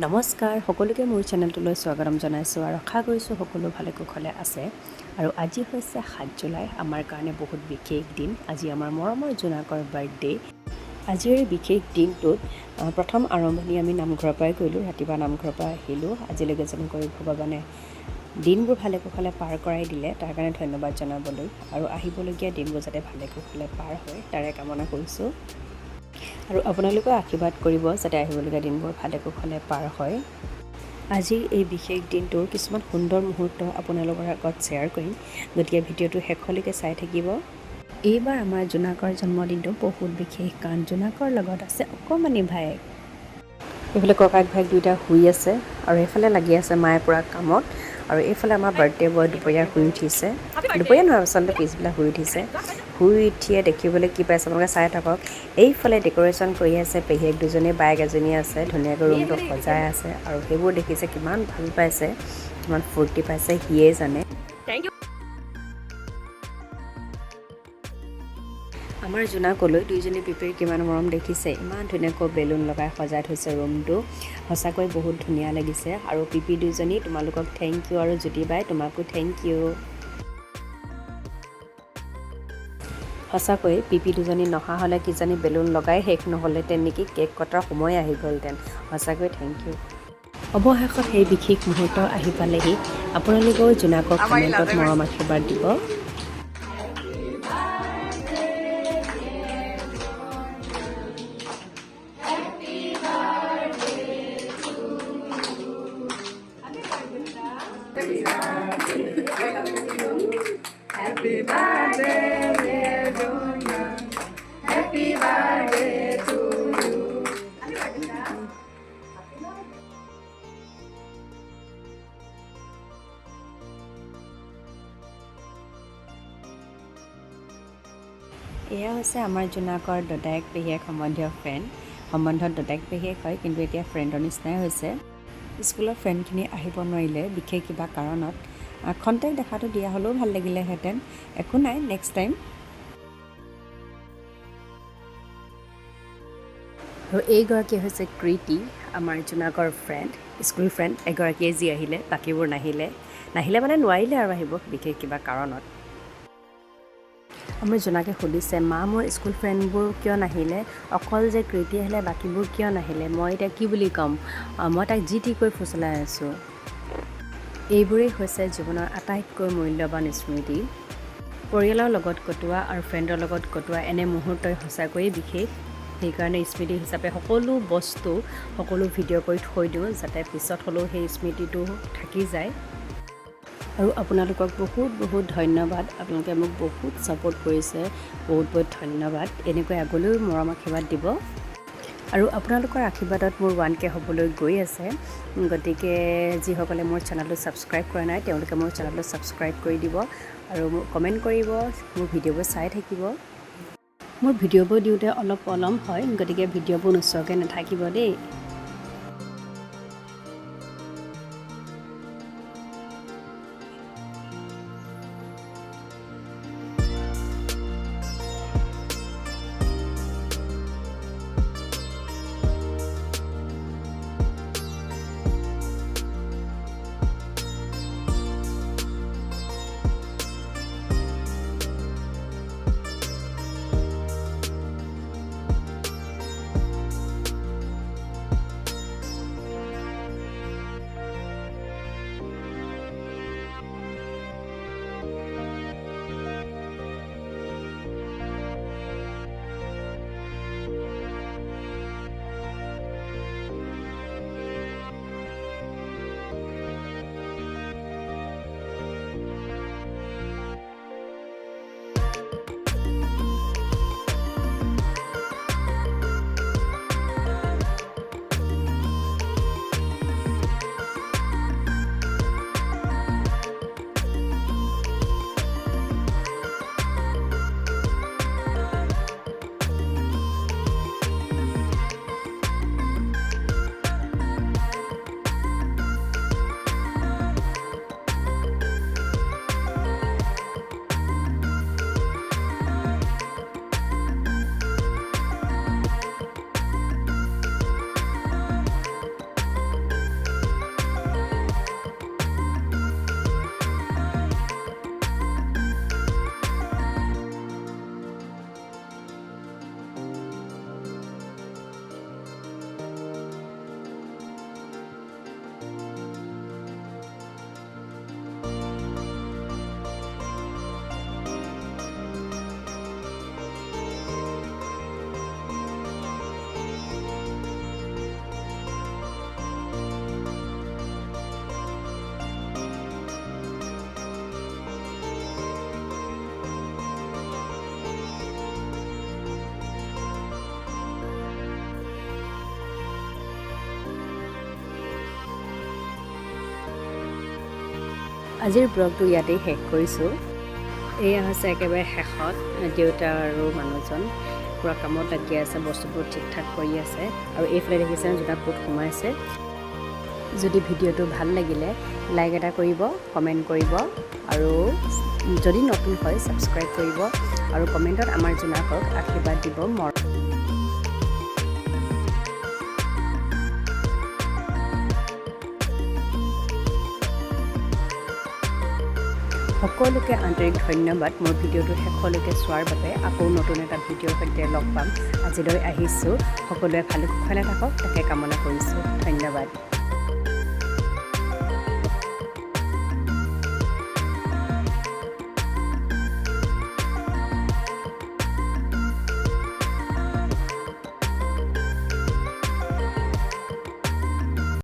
নমস্কাৰ সকলোকে মোৰ চেনেলটোলৈ স্বাগতম জনাইছোঁ আৰু আশা কৰিছোঁ সকলো ভালে কুশলে আছে আৰু আজি হৈছে 7 জুলাই আমাৰ কাৰণে বহুত বিশেষ দিন আজি আমাৰ মৰমৰ জোনাকৰ বাৰ্থডে আজিৰ এই বিশেষ দিনটোত প্ৰথম আৰম্ভণি আমি নামঘৰৰ পৰাই কৰিলোঁ ৰাতিপুৱা নামঘৰৰ পৰা আহিলোঁ আজিলৈকে যেন কৰি ভগৱানে দিনবোৰ ভালে কুশলে পাৰ কৰাই দিলে তাৰ কাৰণে ধন্যবাদ জনাবলৈ আৰু আহিবলগীয়া দিনবোৰ যাতে ভালে কুশলে পাৰ হয় তাৰে কামনা কৰিছোঁ আৰু আপোনালোকে আশীৰ্বাদ কৰিব যাতে আহিবলগীয়া দিনবোৰ ভালে কুশলে পাৰ হয় আজিৰ এই বিশেষ দিনটোৰ কিছুমান সুন্দৰ মুহূৰ্ত আপোনালোকৰ আগত শ্বেয়াৰ কৰিম গতিকে ভিডিঅ'টো শেষলৈকে চাই থাকিব এইবাৰ আমাৰ জোনাকৰ জন্মদিনটো বহুত বিশেষ কাৰণ জোনাকৰ লগত আছে অকণমানি ভায়েক এইফালে ককাক ভায়েক দুইটা শুই আছে আৰু এইফালে লাগি আছে মায়ে পুৰা কামত আৰু এইফালে আমাৰ বাৰ্থডে বয় দুপৰীয়া শুই উঠিছে দুপৰীয়া নহয় আচলতে পিছবেলা শুই উঠিছে শুই উঠিয়ে দেখিবলৈ কি পাইছে আপোনালোকে চাই থাকক এইফালে ডেক'ৰেশ্যন কৰি আছে পেহীয়েক দুজনী বাইক এজনী আছে ধুনীয়াকৈ ৰুমটো সজাই আছে আৰু সেইবোৰ দেখিছে কিমান ভাল পাইছে কিমান ফূৰ্তি পাইছে সিয়ে জানে আমাৰ জোনাকলৈ দুইজনী পিপীৰ কিমান মৰম দেখিছে ইমান ধুনীয়াকৈ বেলুন লগাই সজাই থৈছে ৰুমটো সঁচাকৈ বহুত ধুনীয়া লাগিছে আৰু পিপি দুজনী তোমালোকক থেংক ইউ আৰু জ্যোতি বাই তোমাকো থেংক ইউ সঁচাকৈ পিপি দুজনী নহা হ'লে কিজানি বেলুন লগাই শেষ নহ'লেহেঁতেন নেকি কেক কটাৰ সময় আহি গ'লহেঁতেন সঁচাকৈ থেংক ইউ অৱশেষত সেই বিশেষ মুহূৰ্ত আহি পালেহি আপোনালোকেও জোনাকক কমেণ্টত মৰম আশীৰ্বাদ দিব Happy birthday, dear JUNAK. Happy birthday to you. এয়া হৈছে আমাৰ জোনাকৰ দদায়েক পেহীয়েক সম্বন্ধীয় ফ্ৰেণ্ড সম্বন্ধত দদায়েক পেহীয়েক হয় কিন্তু এতিয়া ফ্ৰেণ্ডৰ নিচিনাই হৈছে স্কুলৰ ফ্ৰেণ্ডখিনি আহিব নোৱাৰিলে বিশেষ কিবা কাৰণত খন্তেক দেখাটো দিয়া হ'লেও ভাল লাগিলেহেঁতেন একো নাই নেক্সট টাইম আৰু এইগৰাকী হৈছে কৃতি আমাৰ জোনাকৰ ফ্ৰেণ্ড স্কুল ফ্ৰেণ্ড এগৰাকীয়ে যি আহিলে বাকীবোৰ নাহিলে মানে নোৱাৰিলে আৰু আহিব বিশেষ কিবা কাৰণত আমাৰ জোনাকে সুধিছে মা মোৰ স্কুল ফ্ৰেণ্ডবোৰ কিয় নাহিলে অকল যে কৃতি আহিলে বাকীবোৰ কিয় নাহিলে মই এতিয়া কি বুলি ক'ম মই তাক যি টি কৈ ফুচলাই আছোঁ এইবোৰেই হৈছে জীৱনৰ আটাইতকৈ মূল্যৱান স্মৃতি পৰিয়ালৰ লগত কটোৱা আৰু ফ্ৰেণ্ডৰ লগত কটোৱা এনে মুহূৰ্তই সঁচাকৈয়ে বিশেষ সেইকাৰণে স্মৃতি হিচাপে সকলো বস্তু সকলো ভিডিঅ' কৰি থৈ দিওঁ যাতে পিছত হ'লেও সেই স্মৃতিটো থাকি যায় আৰু আপোনালোকক বহুত বহুত ধন্যবাদ আপোনালোকে মোক বহুত ছাপোৰ্ট কৰিছে বহুত বহুত ধন্যবাদ এনেকৈ আগলৈও মৰম আশীৰ্বাদ দিব আৰু আপোনালোকৰ আশীৰ্বাদত মোৰ 1K হ'বলৈ গৈ আছে গতিকে যিসকলে মোৰ চেনেলটো ছাবস্ক্ৰাইব কৰা নাই তেওঁলোকে মোৰ চেনেলটো ছাবস্ক্ৰাইব কৰি দিব আৰু মোক কমেণ্ট কৰিব মোৰ ভিডিঅ'বোৰ চাই থাকিব মোৰ ভিডিঅ'বোৰ দিওঁতে অলপ পলম হয় গতিকে ভিডিঅ'বোৰ নোচোৱাকৈ নাথাকিব দেই আজিৰ ব্লগটো ইয়াতেই শেষ কৰিছোঁ। এয়া হৈছে একেবাৰে শেষত দেউতা আৰু মানুহজন পুৰা কামত লাগি আছে, বস্তুবোৰ ঠিক ঠাক কৰি আছে। আৰু এইফালে দেখিছে জোনাক ক'ত সোমাইছে। যদি ভিডিঅ'টো ভাল লাগিলে লাইক এটা কৰিব, কমেণ্ট কৰিব আৰু যদি নতুন হয় ছাবস্ক্ৰাইব কৰিব আৰু কমেণ্টত আমাৰ জোনাকক আশীৰ্বাদ দিব। সকলোকে আন্তৰিক ধন্যবাদ মোৰ ভিডিঅ'টো শেষলৈকে চোৱাৰ বাবে। আকৌ নতুন এটা ভিডিঅ'ৰ সৈতে লগ পাম। আজিলৈ আহিছোঁ। সকলোৱে ভালে কুশলে থাকক তাকে কামনা কৰিছোঁ। ধন্যবাদ।